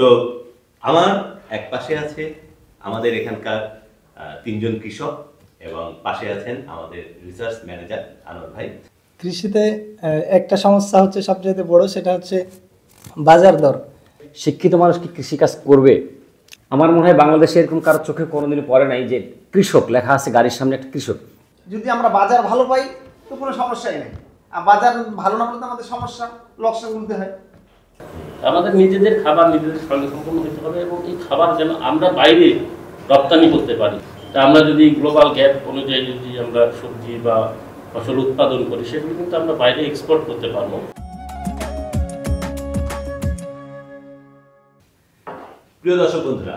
তো আমার এক পাশে আছে আমাদের এখানকার তিনজন কৃষক এবং পাশে আছেন আমাদের রিসার্চ ম্যানেজার আনোয়ার ভাই। কৃষিতে একটা সমস্যা হচ্ছে সবচেয়ে বড়, সেটা হচ্ছে বাজার দর। শিক্ষিত মানুষ কি কৃষিকাজ করবে? আমার মনে হয় বাংলাদেশে এরকম কারোর চোখে কোনোদিনও পড়ে নাই যে কৃষক লেখা আছে গাড়ির সামনে একটা কৃষক। যদি আমরা বাজার ভালো পাই তো কোনো সমস্যাই নেই, আর বাজার ভালো না পেলে আমাদের সমস্যা, লোকসান গুনতে হয়। আমাদের নিজেদের খাবার নিজেদের সঙ্গে সম্পন্ন হতে হবে এবং এই খাবার যেন আমরা বাইরে রপ্তানি করতে পারি। তা আমরা যদি গ্লোবাল গ্যাপ অনুযায়ী যদি আমরা সবজি বা ফসল উৎপাদন করি সেগুলো কিন্তু আমরা বাইরে এক্সপোর্ট করতে পারবো। প্রিয় দর্শক বন্ধুরা,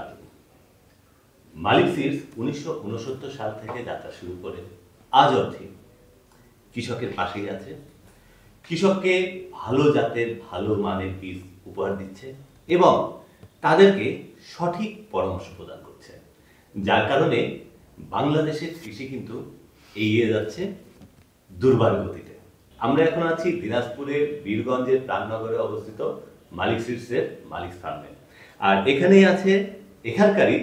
মালিক সিডস 1969 সাল থেকে যাত্রা শুরু করে আজ অবধি কৃষকের পাশেই আছে। কৃষককে ভালো জাতের ভালো মানের বীজ উপহার দিচ্ছে এবং তাদেরকে সঠিক পরামর্শ প্রদান করছে, যার কারণে বাংলাদেশের কৃষি কিন্তু এগিয়ে যাচ্ছে দুর্বার গতিতে। আমরা এখন আছি দিনাজপুরের বীরগঞ্জের প্রাণনগরে অবস্থিত মালিক সিডসের মালিক ফার্মে, আর এখানেই আছে এখানকারই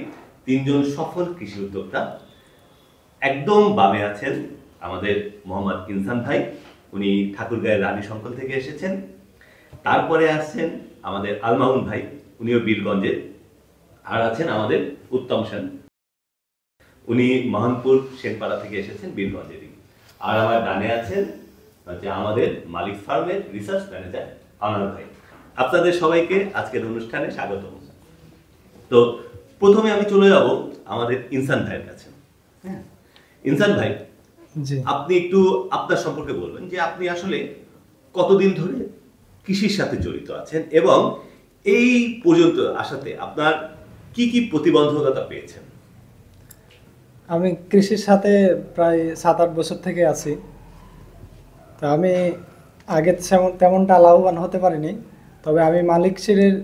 তিনজন সফল কৃষি উদ্যোক্তা। একদম বামে আছেন আমাদের মোহাম্মদ ইনসান ভাই, উনি ঠাকুরগাঁয়ের রানী সংকল থেকে এসেছেন। তারপরে আসছেন আমাদের আলমামুন ভাই, উনিও বীরগঞ্জের। আর আছেন আমাদের উত্তম সেন, উনি মহানপুর সেনপাড়া থেকে এসেছেন, বীরগঞ্জেরই। আর আমার ডানে আছেন আমাদের মালিক ফার্মের রিসার্চ ম্যানেজার আনোয়ার ভাই। আপনাদের সবাইকে আজকের অনুষ্ঠানে স্বাগত। তো প্রথমে আমি চলে যাব আমাদের ইনসান ভাইয়ের কাছে। হ্যাঁ ইনসান ভাই, আপনি একটু আপনার সম্পর্কে বলবেন যে আপনি আসলে কতদিন ধরে কৃষির সাথে জড়িত আছেন এবং এই পর্যন্ত আসাতে আপনার কি কি প্রতিবন্ধকতা পেয়েছেন? আমি কৃষির সাথে প্রায় 7-8 বছর থেকে আছি। তো আমি আগে তেমনটা লাভবান হতে পারিনি, তবে আমি মালিক সিডের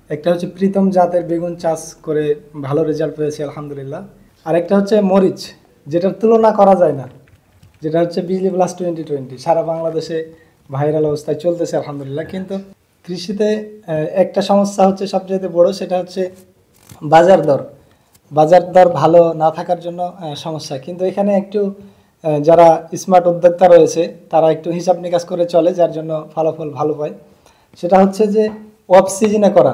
একটা হচ্ছে প্রীতম জাতের বেগুন চাষ করে ভালো রেজাল্ট পেয়েছি আলহামদুলিল্লাহ। আরেকটা হচ্ছে মরিচ, যেটার তুলনা করা যায় না, যেটা হচ্ছে বিজলি প্লাস 2020 সারা বাংলাদেশে ভাইরাল অবস্থায় চলতেছে আলহামদুলিল্লাহ। কিন্তু কৃষিতে একটা সমস্যা হচ্ছে সবচেয়ে বড়, সেটা হচ্ছে বাজার দর ভালো না থাকার জন্য সমস্যা। কিন্তু এখানে একটু যারা স্মার্ট উদ্যোক্তা রয়েছে তারা একটু হিসাব নিকাশ করে চলে, যার জন্য ফলাফল ভালো পায়। সেটা হচ্ছে যে অফ সিজনে করা,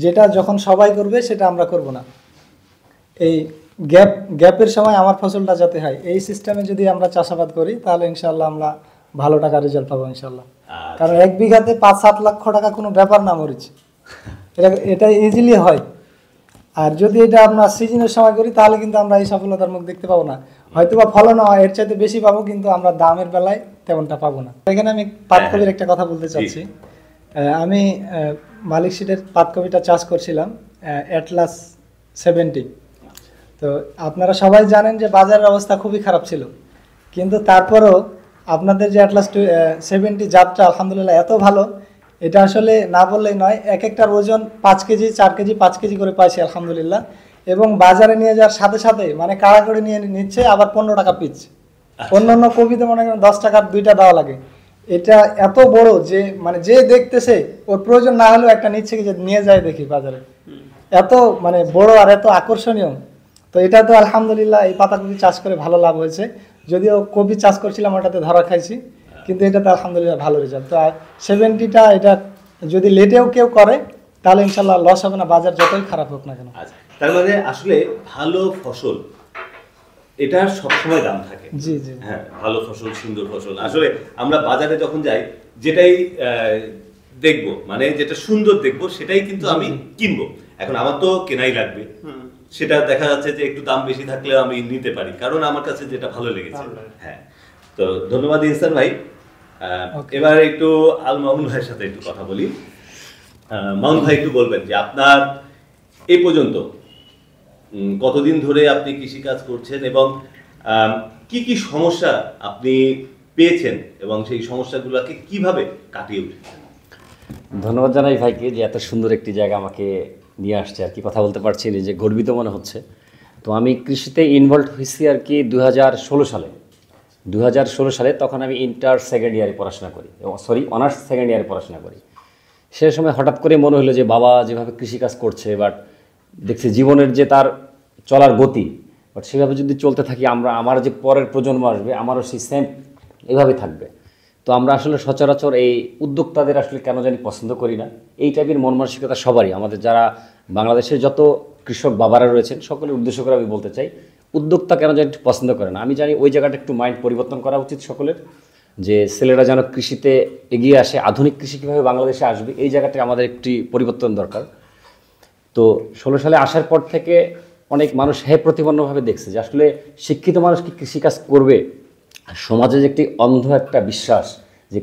যেটা যখন সবাই করবে সেটা আমরা করব না। এই গ্যাপের সময় আমার ফসলটা যাতে হয়, এই সিস্টেমে যদি আমরা চাষাবাদ করি তাহলে ইনশাল্লাহ আমরা ভালো টাকা রেজাল্ট পাবো ইনশাল্লাহ। কারণ 1 বিঘাতে 5-7 লক্ষ টাকা কোনো ব্যাপার না মরিচ, এটা ইজিলি হয়। আর যদি এটা আমরা সিজনের সময় করি তাহলে কিন্তু আমরা এই সফলতার মুখ দেখতে পাবো না। হয়তো বা ফলন হয় এর চাইতে বেশি পাবো, কিন্তু আমরা দামের বেলায় তেমনটা পাবো না। এখানে আমি পাতকপির একটা কথা বলতে চাচ্ছি। আমি মালিক সিডের পাতকপিটা চাষ করছিলাম অ্যাটলাস 70। তো আপনারা সবাই জানেন যে বাজারের অবস্থা খুবই খারাপ ছিল, কিন্তু তারপরও আপনাদের যে অ্যাটলাস 70 জাতটা আলহামদুলিল্লাহ এত ভালো, এটা আসলে না বললেই নয়। একটার ওজন 5 কেজি 4 কেজি 5 কেজি করে পাইছি আলহামদুলিল্লাহ। এবং বাজারে নিয়ে যাওয়ার সাথে সাথে মানে কাড়াকড়ি নিয়ে নিচ্ছে, আবার 15 টাকা পিস। অন্যান্য কপিতে মনে করেন 10 টাকার 2টা দেওয়া লাগে। এটা এত বড় যে মানে যে দেখতেছে ওর প্রয়োজন না হলেও একটা নিচ্ছে কি যে নিয়ে যায় দেখি বাজারে, এত মানে বড় আর এত আকর্ষণীয়। তো এটা তো আলহামদুলিল্লাহ এই পাতাকপি চাষ করে ভালো লাভ হয়েছে। যদিও কপি চাষ করছিলাম ওটাতে ধরা খাইছি, কিন্তু এটাতে আলহামদুলিল্লাহ ভালো রেজাল্ট। তো 70টা এটা যদি লেটেও কেউ করে তাহলে ইনশাল্লাহ লস হবে না, বাজার যতই খারাপ হোক না কেন। আচ্ছা, তার মানে আসলে ভালো ফসল এটার সবসময় দাম থাকে। জি জি, হ্যাঁ, ভালো ফসল সুন্দর ফসল আসলে আমরা বাজারে যখন যাই যেটাই দেখবো, মানে যেটা সুন্দর দেখবো সেটাই কিন্তু আমি কিনবো। এখন আমার তো কেনাই লাগবে, সেটা দেখা যাচ্ছে যে একটু দাম বেশি থাকলেও আমি নিতে পারি, কারণ আমার কাছে যেটা ভালো লেগেছে। হ্যাঁ, তো ধন্যবাদ ইনসান ভাই। এবার একটু আল মামুন ভাইয়ের সাথে একটু কথা বলি। মামুন ভাই একটু বলবেন যে আপনার এই পর্যন্ত কতদিন ধরে আপনি কৃষিকাজ করছেন এবং কি কি সমস্যা আপনি পেয়েছেন এবং সেই সমস্যাগুলোকে কিভাবে কাটিয়ে উঠেছেন? ধন্যবাদ জানাই ভাইকে যে এত সুন্দর একটি জায়গা আমাকে নিয়ে আসছে। আর কি কথা বলতে পারছি না, যে গর্বিত মনে হচ্ছে। তো আমি কৃষিতে ইনভলভ হয়েছি আর কি 2016 সালে। 2016 সালে তখন আমি ইন্টার সেকেন্ড ইয়ারে পড়াশোনা করি, অনার্স সেকেন্ড ইয়ারে পড়াশোনা করি। সে সময় হঠাৎ করে মনে হলো যে বাবা যেভাবে কৃষিকাজ করছে, বাট দেখছি জীবনের যে তার চলার গতি, বাট সেভাবে যদি চলতে থাকি আমার যে পরের প্রজন্ম আসবে আমারও সেই সেম এভাবে থাকবে। তো আমরা আসলে সচরাচর এই উদ্যোক্তাদের আসলে কেন জানি পছন্দ করি না। এই টাইপের মন মানসিকতা সবারই, আমাদের যারা বাংলাদেশের যত কৃষক বাবারা রয়েছেন সকলের উদ্দেশ্য করে আমি বলতে চাই, উদ্যোক্তা কেন জানি একটু পছন্দ করে না। আমি জানি ওই জায়গাটা একটু মাইন্ড পরিবর্তন করা উচিত সকলের, যে ছেলেরা যেন কৃষিতে এগিয়ে আসে, আধুনিক কৃষি কীভাবে বাংলাদেশে আসবে এই জায়গাটা আমাদের একটি পরিবর্তন দরকার। তো 16 সালে আসার পর থেকে অনেক মানুষ প্রতিপন্নভাবে দেখছে যে আসলে শিক্ষিত মানুষ কি কৃষিকাজ করবে। সমাজে যে একটি অন্ধ একটা বিশ্বাস যে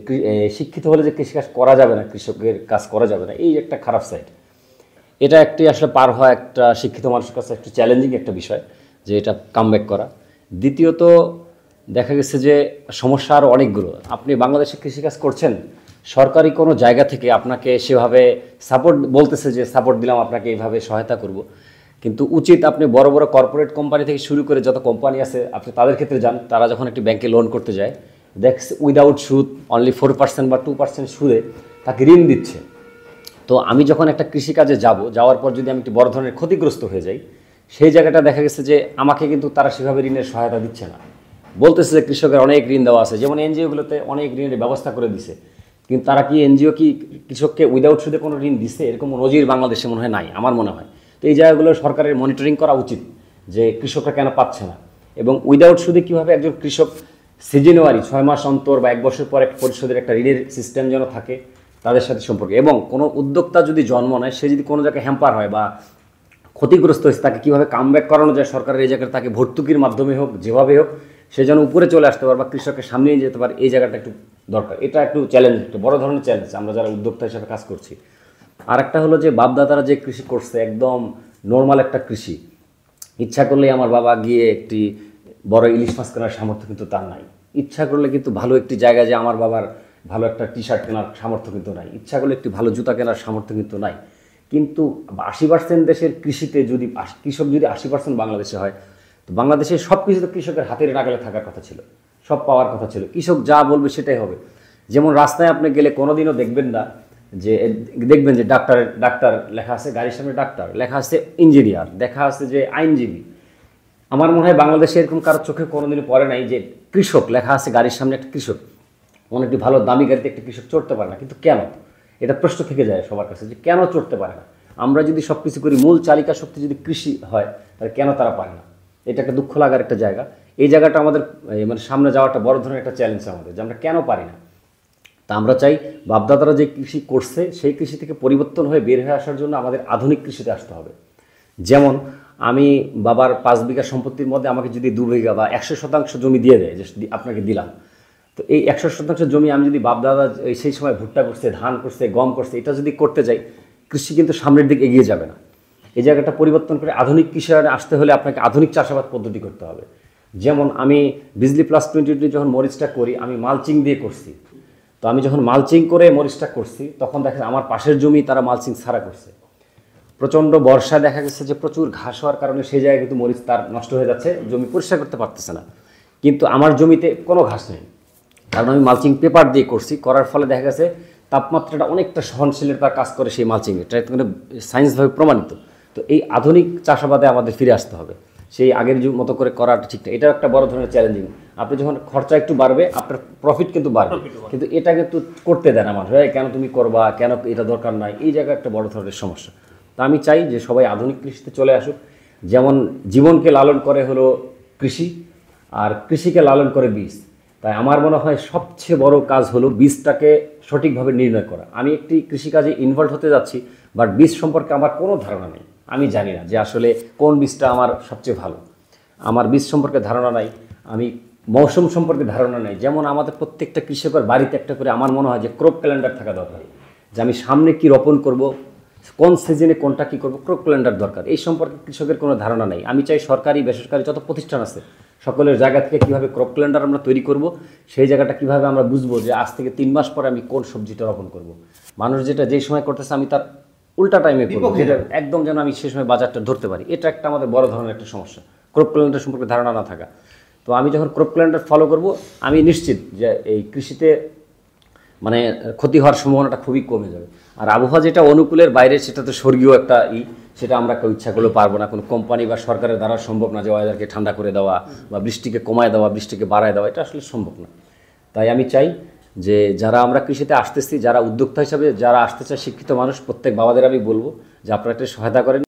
শিক্ষিত হলে যে কৃষিকাজ করা যাবে না, কৃষকের কাজ করা যাবে না, এই একটা খারাপ সাইড। এটা একটি আসলে পার হওয়া একটা শিক্ষিত মানুষের কাছে একটু চ্যালেঞ্জিং একটা বিষয় যে এটা কামব্যাক করা। দ্বিতীয়ত দেখা গেছে যে সমস্যা আরও অনেকগুলো। আপনি বাংলাদেশে কৃষিকাজ করছেন, সরকারি কোনো জায়গা থেকে আপনাকে সেভাবে সাপোর্ট বলতেছে যে সাপোর্ট দিলাম আপনাকে এইভাবে সহায়তা করব, কিন্তু উচিত আপনি বড় বড় কর্পোরেট কোম্পানি থেকে শুরু করে যত কোম্পানি আছে আপনি তাদের ক্ষেত্রে যান। তারা যখন একটি ব্যাংকে লোন করতে যায় দেখছে উইদাউট সুদ, অনলি 4% বা 2% সুদে তাকে ঋণ দিচ্ছে। তো আমি যখন একটা কৃষিকাজে যাওয়ার পর যদি আমি একটি বড় ধরনের ক্ষতিগ্রস্ত হয়ে যাই, সেই জায়গাটা দেখা গেছে যে আমাকে কিন্তু তারা সেভাবে ঋণের সহায়তা দিচ্ছে না। বলতেছে যে কৃষকের অনেক ঋণ দেওয়া আছে, যেমন এনজিওগুলোতে অনেক ঋণের ব্যবস্থা করে দিছে, কিন্তু তারা কি এনজিও কি কৃষককে উইদাউট সুদে কোনো ঋণ দিচ্ছে এরকম নজির বাংলাদেশে মনে হয় নাই, আমার মনে হয়। তো এই জায়গাগুলো সরকারের মনিটরিং করা উচিত যে কৃষকরা কেন পাচ্ছে না, এবং উইদাউট সুদে কীভাবে একজন কৃষক সিজনারি 6 মাস অন্তর বা 1 বছর পর একটা পরিশোধের একটা ঋণের সিস্টেম যেন থাকে তাদের সাথে সম্পর্কে। এবং কোনো উদ্যোক্তা যদি জন্ম নেয়, সে যদি কোনো জায়গায় হ্যাম্পার হয় বা ক্ষতিগ্রস্ত হয়েছে, তাকে কীভাবে কামব্যাক করানো যায় সরকারের এই জায়গায় তাকে ভর্তুকির মাধ্যমে হোক যেভাবে হোক সে যেন উপরে চলে আসতে পারে বা কৃষকের সামনে নিয়ে যেতে পারে, এই জায়গাটা একটু দরকার। এটা একটু চ্যালেঞ্জ, একটু বড় ধরনের চ্যালেঞ্জ আমরা যারা উদ্যোক্তা হিসেবে কাজ করছি। আর একটা হলো যে বাপদাদারা যে কৃষি করছে একদম নর্মাল একটা কৃষি, ইচ্ছা করলেই আমার বাবা গিয়ে একটি বড় ইলিশ মাছ কেনার সামর্থ্য কিন্তু তার নাই। ইচ্ছা করলে কিন্তু ভালো একটি জায়গায় যে আমার বাবার ভালো একটা টি শার্ট কেনার সামর্থ্য কিন্তু নাই, ইচ্ছা করলে একটি ভালো জুতা কেনার সামর্থ্য কিন্তু নাই। কিন্তু 80% দেশের কৃষিতে যদি কৃষক যদি 80% বাংলাদেশে হয়, তো বাংলাদেশের সব কিছু তো কৃষকের হাতের নাগালে থাকার কথা ছিল, সব পাওয়ার কথা ছিল। কৃষক যা বলবে সেটাই হবে। যেমন রাস্তায় আপনি গেলে কোনোদিনও দেখবেন যে ডাক্তার লেখা আছে, গাড়ির সামনে ডাক্তার লেখা আছে, ইঞ্জিনিয়ার লেখা আছে, যে আইনজীবী। আমার মনে হয় বাংলাদেশে এরকম কারোর চোখে কোনোদিনও পড়ে নাই যে কৃষক লেখা আছে গাড়ির সামনে একটা কৃষক। অনেকটি ভালো দামি গাড়িতে একটা কৃষক চড়তে পারে না, কিন্তু কেন? এটা প্রশ্ন থেকে যায় সবার কাছে যে কেন চড়তে পারে না। আমরা যদি সব কিছু করি, মূল চালিকা শক্তি যদি কৃষি হয়, তাহলে কেন তারা পারে না? এটা একটা দুঃখ লাগার একটা জায়গা। এই জায়গাটা আমাদের মানে সামনে যাওয়াটা বড় ধরনের একটা চ্যালেঞ্জ আমাদের, যে আমরা কেন পারি না। তা আমরা চাই বাপদাদারা যে কৃষি করছে সেই কৃষি থেকে পরিবর্তন হয়ে বের হয়ে আসার জন্য আমাদের আধুনিক কৃষিতে আসতে হবে। যেমন আমি বাবার 5 বিঘা সম্পত্তির মধ্যে আমাকে যদি 2 বিঘা বা 100% জমি দিয়ে দেয়, যে আপনাকে দিলাম, তো এই 100% জমি আমি যদি বাপদাদা সেই সময় ভুট্টা করছে, ধান করছে, গম করছে, এটা যদি করতে যাই, কৃষি কিন্তু সামনের দিকে এগিয়ে যাবে না। এই জায়গাটা পরিবর্তন করে আধুনিক কৃষিতে আসতে হলে আপনাকে আধুনিক চাষাবাদ পদ্ধতি করতে হবে। যেমন আমি বিজলি প্লাস 2020 যখন মরিচটা করি, আমি মালচিং দিয়ে করছি। তো আমি যখন মালচিং করে মরিচটা করছি, তখন দেখা আমার পাশের জমি তারা মালচিং ছাড়া করছে। প্রচণ্ড বর্ষা দেখা গেছে যে প্রচুর ঘাস হওয়ার কারণে সেই জায়গায় কিন্তু মরিচ তার নষ্ট হয়ে যাচ্ছে, জমি পরিষ্কার করতে পারতেছে না। কিন্তু আমার জমিতে কোনো ঘাস নেই, কারণ আমি মালচিং পেপার দিয়ে করছি। করার ফলে দেখা গেছে তাপমাত্রাটা অনেকটা সহনশীলতার কাজ করে সেই মালচিং, এটা সায়েন্সভাবে প্রমাণিত। তো এই আধুনিক চাষাবাদে আমাদের ফিরে আসতে হবে, সেই আগের মতো করে করাটা ঠিক না। এটাও একটা বড় ধরনের চ্যালেঞ্জিং। আপনি যখন খরচা একটু বাড়বে, আপনার প্রফিট কিন্তু বাড়বে, কিন্তু এটা কিন্তু করতে দেয় না মানুষ। কেন তুমি করবা, কেন এটা দরকার নাই, এই জায়গায় একটা বড় ধরনের সমস্যা। তা আমি চাই যে সবাই আধুনিক কৃষিতে চলে আসুক। যেমন জীবনকে লালন করে হলো কৃষি, আর কৃষিকে লালন করে বীজ। তাই আমার মনে হয় সবচেয়ে বড় কাজ হলো বীজটাকে সঠিকভাবে নির্ণয় করা। আমি একটি কৃষিকাজে ইনভলভ হতে যাচ্ছি, বাট বীজ সম্পর্কে আমার কোনো ধারণা নেই। আমি জানি না যে আসলে কোন বীজটা আমার সবচেয়ে ভালো। আমার বীজ সম্পর্কে ধারণা নাই, আমি মৌসুম সম্পর্কে ধারণা নেই। যেমন আমাদের প্রত্যেকটা কৃষকের বাড়িতে একটা করে আমার মনে হয় যে ক্রপ ক্যালেন্ডার থাকা দরকার, যে আমি সামনে কি রোপণ করব, কোন সিজনে কোনটা কী করবো, ক্রপ ক্যালেন্ডার দরকার। এই সম্পর্কে কৃষকের কোনো ধারণা নেই। আমি চাই সরকারি বেসরকারি যত প্রতিষ্ঠান আছে সকলের জায়গা থেকে কীভাবে ক্রপ ক্যালেন্ডার আমরা তৈরি করব, সেই জায়গাটা কীভাবে আমরা বুঝবো যে আজ থেকে 3 মাস পরে আমি কোন সবজিটা রোপণ করব। মানুষ যেটা যেই সময় করতেছে আমি তার উল্টা টাইমে করবো, যেটা একদম যেন আমি সেই সময় বাজারটা ধরতে পারি। এটা একটা আমাদের বড় ধরনের একটা সমস্যা, ক্রপ ক্যালেন্ডার সম্পর্কে ধারণা না থাকা। তো আমি যখন ক্রপ ক্যালেন্ডার ফলো করব, আমি নিশ্চিত যে এই কৃষিতে মানে ক্ষতি হওয়ার সম্ভাবনাটা খুবই কমে যাবে। আর আবহাওয়া যেটা অনুকূলের বাইরে সেটা তো স্বর্গীয় একটা সেটা আমরা কেউ ইচ্ছা করলেও পারবো না, কোনো কোম্পানি বা সরকারের দ্বারা সম্ভব না যে ওয়েদারকে ঠান্ডা করে দেওয়া বা বৃষ্টিকে কমায় দেওয়া, বৃষ্টিকে বাড়ায় দেওয়া, এটা আসলে সম্ভব না। তাই আমি চাই যে যারা আমরা কৃষিতে আসতেছি, যারা উদ্যোক্তা হিসাবে যারা আসতে চায় শিক্ষিত মানুষ, প্রত্যেক বাবাদের আমি বলবো যে আপনারা একটা সহায়তা করেন।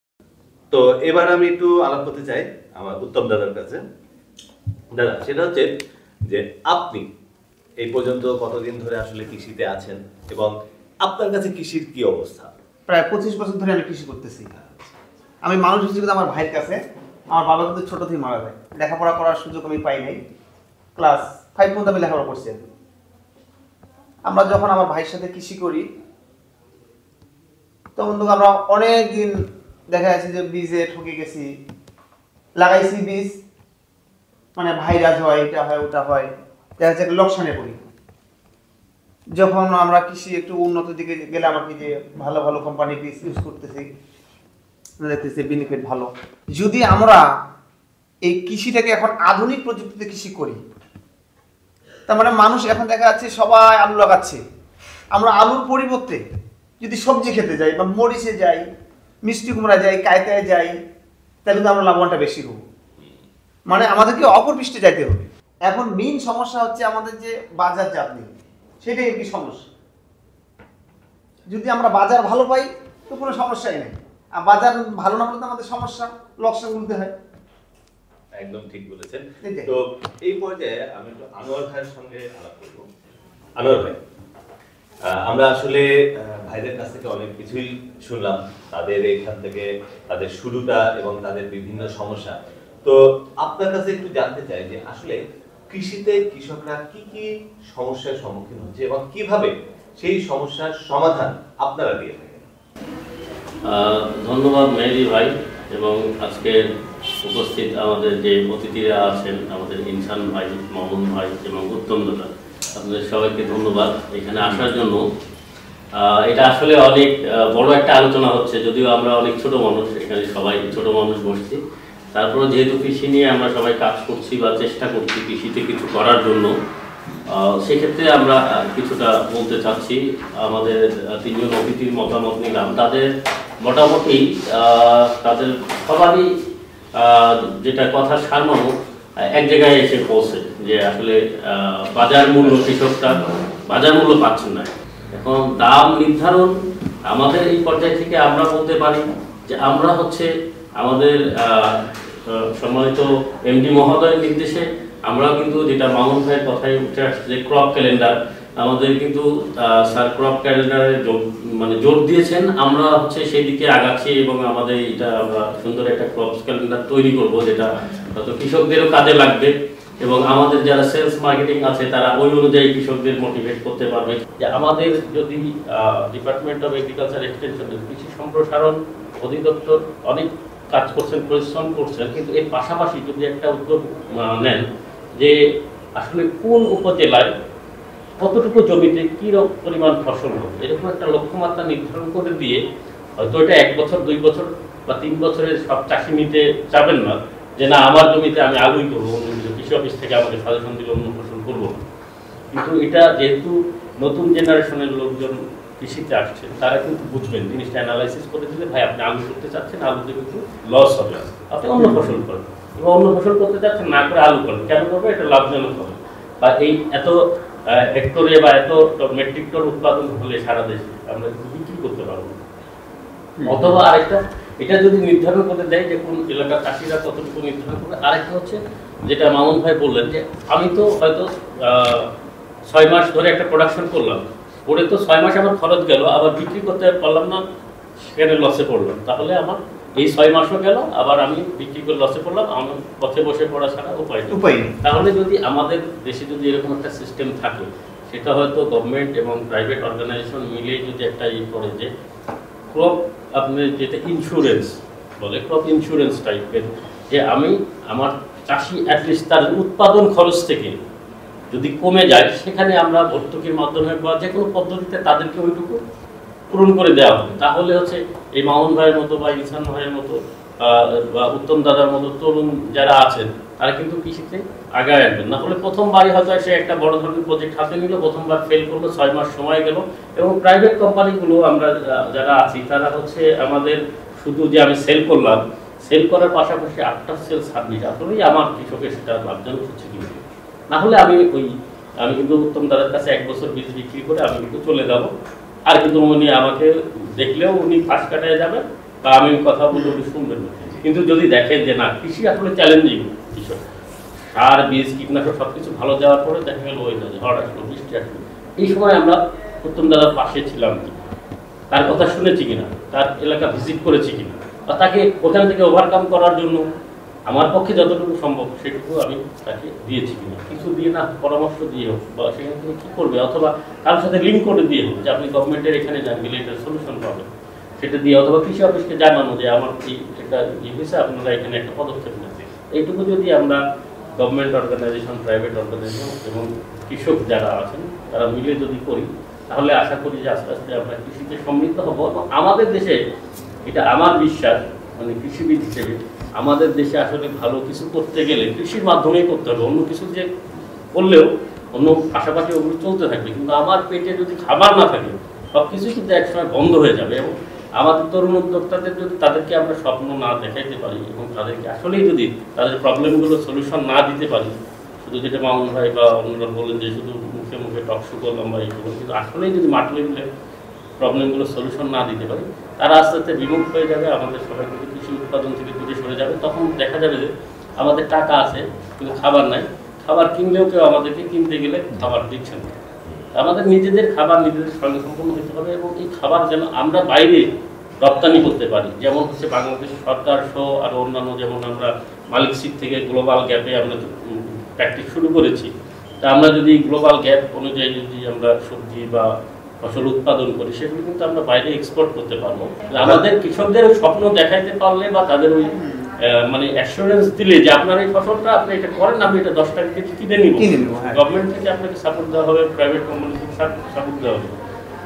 তো এবার আমি একটু আলাপ করতে চাই আমার উত্তম দাদার কাছে। দাদা, সেটা হচ্ছে যে আপনি এই পর্যন্ত কতদিন ধরে আসলে কৃষিতে আছেন এবং আপনার কাছে কৃষির কি অবস্থা? প্রায় 25 বছর ধরে আমি কৃষি করতেছি। আমি মানুষ হিসেবে আমার ভাইয়ের কাছে, আমার বাবা কিন্তু ছোট থেকে মারা যায়, লেখাপড়া করার সুযোগ আমি পাই নাই। ক্লাস 5 পর্যন্ত আমি লেখাপড়া করছি। আমরা যখন আমার ভাইয়ের সাথে কৃষি করি তখন তো আমরা অনেক দিন দেখা যাচ্ছে যে বীজে ঠকে গেছি, লাগাইছি বীজ মানে ভাইরাস হয়, এটা হয় ওটা হয়, দেখা যাচ্ছে লোকসানে পড়ি। যখন আমরা কৃষি একটু উন্নত দিকে গেলে আমাকে যে ভালো ভালো কোম্পানি বীজ ইউজ করতেছি, দেখতেছি বেনিফিট ভালো। যদি আমরা এই কৃষিটাকে এখন আধুনিক প্রযুক্তিতে কৃষি করি, তার মানে মানুষ এখন দেখা যাচ্ছে সবাই আলু লাগাচ্ছে, আমরা আলুর পরিবর্তে যদি সবজি খেতে যাই বা মরিচে যাই, মিষ্টি কুমড়া যাই, কায়তায় যাই, তাহলে কিন্তু আমরা লাভবানটা বেশি হব। মানে আমাদেরকে অপর পৃষ্ঠে যাইতে হবে। এখন মেইন সমস্যা হচ্ছে আমাদের যে বাজার জাত নেই, সেটাই আর কি সমস্যা। যদি আমরা বাজার ভালো পাই তো কোনো সমস্যাই নেই, আর বাজার ভালো না হলে তো আমাদের সমস্যা, লোকসান গুনতে হয়। একদম ঠিক বলেছেন। এটাই। তো এই পর্যায়ে আমি একটু আনোয়ার ভাইয়ের সঙ্গে আলাপ করব। আনোয়ার ভাই, আমরা আসলে ভাইদের কাছ থেকে অনেক কিছুই শুনলাম, তাদের এখান থেকে তাদের শুরুটা এবং তাদের বিভিন্ন সমস্যা। তো আপনার কাছে একটু জানতে চাই যে আসলে কৃষিতে কৃষকরা কি কি সমস্যার সম্মুখীন হচ্ছে এবং কিভাবে সেই সমস্যার সমাধান আপনারা দিয়ে থাকেন। ধন্যবাদ মেহেদী ভাই, এবং আজকের উপস্থিত আমাদের যে অতিথিরা আছেন, আমাদের ইনসান ভাই, মামুন ভাই এবং উত্তম দাদা, আপনাদের সবাইকে ধন্যবাদ এখানে আসার জন্য। এটা আসলে অনেক বড় একটা আলোচনা হচ্ছে, যদিও আমরা অনেক ছোট মানুষ, এখানে সবাই ছোট মানুষ বসছি, তারপরে যেহেতু কৃষি নিয়ে আমরা সবাই কাজ করছি বা চেষ্টা করছি কৃষিতে কিছু করার জন্য, সেক্ষেত্রে আমরা কিছুটা বলতে চাচ্ছি। আমাদের তিনজন অতিথির মতামত নিলাম, তাদের মোটামুটি তাদের সবারই যেটা কথা সারমর্ম এক জায়গায় এসে পৌঁছে, যে আসলে বাজার মূল্য, কৃষকরা বাজার মূল্য পাচ্ছেন না। এখন দাম নির্ধারণ আমাদের এই পর্যায় থেকে আমরা বলতে পারি যে আমরা হচ্ছে আমাদের সম্মানিত এমডি মহোদয়ের নির্দেশে আমরাও কিন্তু, যেটা মামুন ভাইয়ের কথাই উঠে আসছে যে ক্রপ ক্যালেন্ডার, আমাদের কিন্তু স্যার ক্রপ ক্যালেন্ডারে মানে জোর দিয়েছেন, আমরা হচ্ছে সেই দিকে আগাচ্ছি এবং আমাদের এটা আমরা সুন্দর একটা ক্রপ ক্যালেন্ডার তৈরি করব, যেটা হয়তো কৃষকদেরও কাজে লাগবে এবং আমাদের যারা সেলস মার্কেটিং আছে তারা ওই অনুযায়ী কৃষকদের মোটিভেট করতে পারবে। যে আমাদের যদি ডিপার্টমেন্ট অফ এগ্রিকালচার এক্সটেনশন, কৃষি সম্প্রসারণ অধিদপ্তর অনেক কাজ করছেন, পরিশ্রম করছেন, কিন্তু এর পাশাপাশি যদি একটা উদ্যোগ নেন যে আসলে কোন উপজেলায় কতটুকু জমিতে কি পরিমাণ ফসল হবে, এরকম একটা লক্ষ্যমাত্রা নির্ধারণ করে দিয়ে, হয়তো এটা 1 বছর 2 বছর বা 3 বছরের সব চাষি নিতে চাবেন না, যে না আমার জমিতে আমি আলুই করবো, অন্য কিছু কৃষি অফিস থেকে আমাকে সাজেশন দিলে অন্য ফসল করবো। কিন্তু এটা যেহেতু নতুন জেনারেশনের লোকজন কৃষিতে আসছে, তারা কিন্তু বুঝবেন, জিনিসটা অ্যানালাইসিস করে দিলে ভাই আপনি আলু করতে চাচ্ছেন, আলুতে কিন্তু লস হবে, আপনি অন্য ফসল করেন, এবং অন্য ফসল করতে চাচ্ছেন না করে আলু করেন, কেন করবে, এটা লাভজনক হবে। বা এই এত হেক্টরে বা এত মেট্রিক টন উৎপাদন হলে সারা দেশে আমরা বিক্রি করতে পারবো। অথবা আরেকটা, এটা যদি নির্ধারণ করে দেয় যে কোন এলাকার চাষিরা কতটুকু নির্ধারণ করবে। আরেকটা হচ্ছে যেটা মামুন ভাই বললেন, যে আমি তো হয়তো 6 মাস ধরে একটা প্রোডাকশন করলাম, করে তো 6 মাস আমার খরচ গেল, আবার বিক্রি করতে পারলাম না, সেখানে লসে পড়লাম, তাহলে আমার এই 6 মাসও গেল, আবার আমি বিক্রি করে লসে পড়লাম, আমার পথে বসে পড়া ছাড়া উপায় নেই। তাহলে যদি আমাদের দেশে যদি এরকম একটা সিস্টেম থাকে, সেটা হয়তো গভর্নমেন্ট এবং প্রাইভেট অর্গানাইজেশন মিলে যদি একটা করে যে ক্রপ, আপনি যেটা ইন্স্যুরেন্স বলে, ক্রপ ইন্স্যুরেন্স টাইপের, যে আমি আমার চাষি অ্যাটলিস্ট তার উৎপাদন খরচ থেকে যদি কমে যায়, সেখানে আমরা ভর্তুকির মাধ্যমে বা যে কোনো পদ্ধতিতে তাদেরকে ওইটুকু পূরণ করে দেওয়া হবে। তাহলে হচ্ছে এই মামুন ভাইয়ের মতো বা ইনসান ভাইয়ের মতো বা উত্তম দাদার মতো তরুণ যারা আছেন, তারা কিন্তু কৃষিতে আগায় আসবেন। না হলে প্রথমবারই হয়তো সে একটা বড় ধরনের প্রজেক্ট হাতে নিল, প্রথমবার ফেল করলো, 6 মাস সময় গেল। এবং প্রাইভেট কোম্পানিগুলো আমরা যারা আছি তারা হচ্ছে আমাদের শুধু যে আমি সেল করলাম, সেল করার পাশাপাশি আফটার সেল সার্ভিস আসলেই আমার কৃষকের সেটা লাভজনক হচ্ছে কিন্তু। না হলে আমি কিন্তু উত্তম দাদার কাছে 1 বছর বীজ বিক্রি করে আমি কিন্তু চলে যাব, আর কিন্তু উনি আমাকে দেখলেও উনি পাশ কাটায় যাবেন বা আমি কথা বলে উনি শুনবেন না। কিন্তু যদি দেখেন যে না, কৃষি আসলে চ্যালেঞ্জিং কৃষক, সার বীজ কীটনাশক সবকিছু ভালো দেওয়ার পরে দেখা গেল ওই ঝড় আসলো, বৃষ্টি আসলো, এই সময় আমরা উত্তম দাদার পাশে ছিলাম কি, তার কথা শুনেছি কিনা, তার এলাকা ভিজিট করেছি কিনা, বা তাকে ওখান থেকে ওভারকাম করার জন্য আমার পক্ষে যতটুকু সম্ভব সেটুকু আমি তাকে দিয়েছি কিনা, কিছু দিয়ে না পরামর্শ দিয়ে হোক, বা সেখান থেকে কী করবে, অথবা কারোর সাথে লিঙ্ক করে দিয়ে হোক যে আপনি গভর্নমেন্টের এখানে যান, গেলে এটার সলিউশন পাবেন, সেটা দিয়ে, অথবা কৃষি অফিসকে জানানো যে আমার এটা হয়েছে, আপনারা এখানে একটা পদক্ষেপ নিয়েছে। এইটুকু যদি আমরা গভর্নমেন্ট অর্গানাইজেশন, প্রাইভেট অর্গানাইজেশন এবং কৃষক যারা আছেন তারা মিলে যদি করি, তাহলে আশা করি যে আস্তে আস্তে আমরা কৃষিতে সমৃদ্ধ হব। এবং আমাদের দেশে, এটা আমার বিশ্বাস, মানে কৃষিবিদ হিসেবে, আমাদের দেশে আসলে ভালো কিছু করতে গেলে কৃষির মাধ্যমেই করতে হবে। অন্য কিছু যে করলেও অন্য পাশাপাশি ওগুলো চলতে থাকবে, কিন্তু আমার পেটে যদি খাবার না থাকে সব কিছুই কিন্তু একসময় বন্ধ হয়ে যাবে। এবং আমাদের তরুণ উদ্যোক্তাদের যদি তাদেরকে আমরা স্বপ্ন না দেখাইতে পারি এবং তাদেরকে আসলেই যদি তাদের প্রবলেমগুলো সলিউশন না দিতে পারি, শুধু যেটা মামুন ভাই বা অন্যরা বলেন যে শুধু মুখে মুখে টকশো করলাম বা এইগুলো, কিন্তু আসলেই যদি মাঠ লেভেলে প্রবলেমগুলো সলিউশন না দিতে পারি, তারা আস্তে আস্তে বিমুখ হয়ে যাবে, আমাদের সবাই কিন্তু কৃষি উৎপাদন থেকে দূরে সরে যাবে। তখন দেখা যাবে যে আমাদের টাকা আছে কিন্তু খাবার নাই, খাবার কিনলেও কেউ আমাদেরকে কিনতে গেলে খাবার দিচ্ছে না। আমাদের নিজেদের খাবার নিজেদের সঙ্গে সম্পূর্ণ হতে হবে এবং এই খাবার যেন আমরা বাইরে রপ্তানি করতে পারি। যেমন হচ্ছে বাংলাদেশ সরকার সহ আর অন্যান্য, যেমন আমরা মালিক সিট থেকে গ্লোবাল গ্যাপে আমরা প্র্যাকটিস শুরু করেছি। তা আমরা যদি গ্লোবাল গ্যাপ অনুযায়ী যদি আমরা সবজি বা ফসল উৎপাদন করি, সেগুলো কিন্তু আমরা বাইরে এক্সপোর্ট করতে পারবো। আমাদের কৃষকদের স্বপ্ন দেখাইতে পারলে বা তাদের ওই মানে অ্যাসুরেন্স দিলে যে আপনার এই ফসলটা আপনি এটা করেন, আমি এটা 10 টাকা কেজি কিনে নিব, গভর্নমেন্ট থেকে আপনাকে সাপোর্ট দেওয়া হবে, প্রাইভেট কোম্পানি থেকে সাপোর্ট দেওয়া হবে,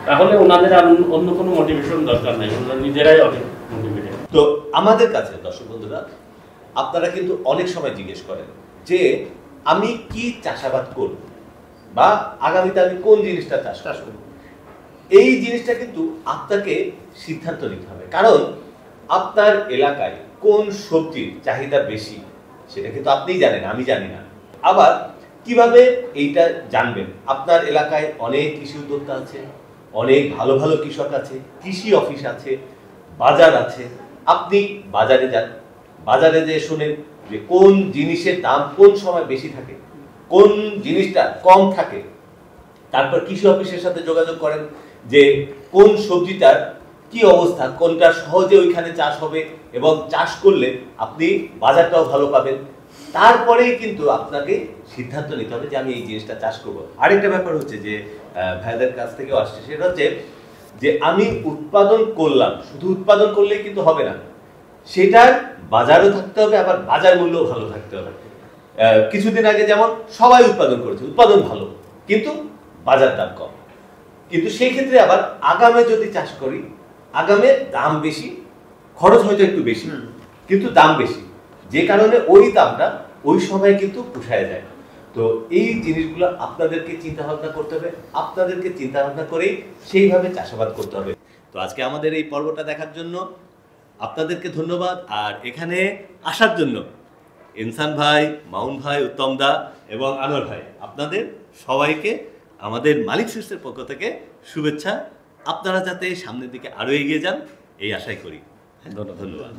তাহলে ওনাদের আর অন্য কোনো মোটিভেশন দরকার নেই, ওনারা নিজেরাই অনেক মোটিভেটেড। তো আমাদের কাছে দর্শক বন্ধুরা, আপনারা কিন্তু অনেক সময় জিজ্ঞেস করেন যে আমি কি চাষাবাদ করব বা আগামীতে আমি কোন জিনিসটা চাষ করব। এই জিনিসটা কিন্তু আপনাকে সিদ্ধান্ত নিতে হবে, কারণ আপনার এলাকায় কোন সবজির চাহিদা বেশি সেটা কিন্তু আপনিই জানেন, আমি জানি না। আবার কিভাবে এইটা জানবেন? আপনার এলাকায় অনেক কৃষি উদ্যোক্তা আছে, অনেক ভালো ভালো কৃষক আছে, কৃষি অফিস আছে, বাজার আছে। আপনি বাজারে যান, বাজারে যেয়ে শুনেন যে কোন জিনিসের দাম কোন সময় বেশি থাকে, কোন জিনিসটা কম থাকে। তারপর কৃষি অফিসের সাথে যোগাযোগ করেন যে কোন সবজিটার কি অবস্থা, কোনটা সহজে ওইখানে চাষ হবে এবং চাষ করলে আপনি বাজারটাও ভালো পাবেন। তারপরেই কিন্তু আপনাকে সিদ্ধান্ত নিতে হবে যে আমি এই জিনিসটা চাষ করব। আরেকটা ব্যাপার হচ্ছে যে ভাইদের কাছ থেকে আসছে, সেটা হচ্ছে যে আমি উৎপাদন করলাম, শুধু উৎপাদন করলেই কিন্তু হবে না, সেটার বাজারও থাকতে হবে, আবার বাজার মূল্যও ভালো থাকতে হবে। কিছুদিন আগে যেমন সবাই উৎপাদন করেছে, উৎপাদন ভালো কিন্তু বাজার দাম কম, কিন্তু সেই ক্ষেত্রে আবার আগামে যদি চাষ করি, আগামের দাম বেশি, খরচ হয়তো একটু বেশি কিন্তু দাম বেশি, যে কারণে ওই দামটা ওই সময় কিন্তু পুষায় যায়। তো এই জিনিসগুলো আপনাদেরকে চিন্তা ভাবনা করতে হবে, আপনাদেরকে চিন্তা ভাবনা করেই সেইভাবে চাষাবাদ করতে হবে। তো আজকে আমাদের এই পর্বটা দেখার জন্য আপনাদেরকে ধন্যবাদ, আর এখানে আসার জন্য ইনসান ভাই, মাউন ভাই, উত্তম দা এবং আনোয়ার ভাই, আপনাদের সবাইকে আমাদের মালিক সিডসের পক্ষ থেকে শুভেচ্ছা। আপনারা যাতে সামনের দিকে আরো এগিয়ে যান এই আশাই করি। ধন্যবাদ।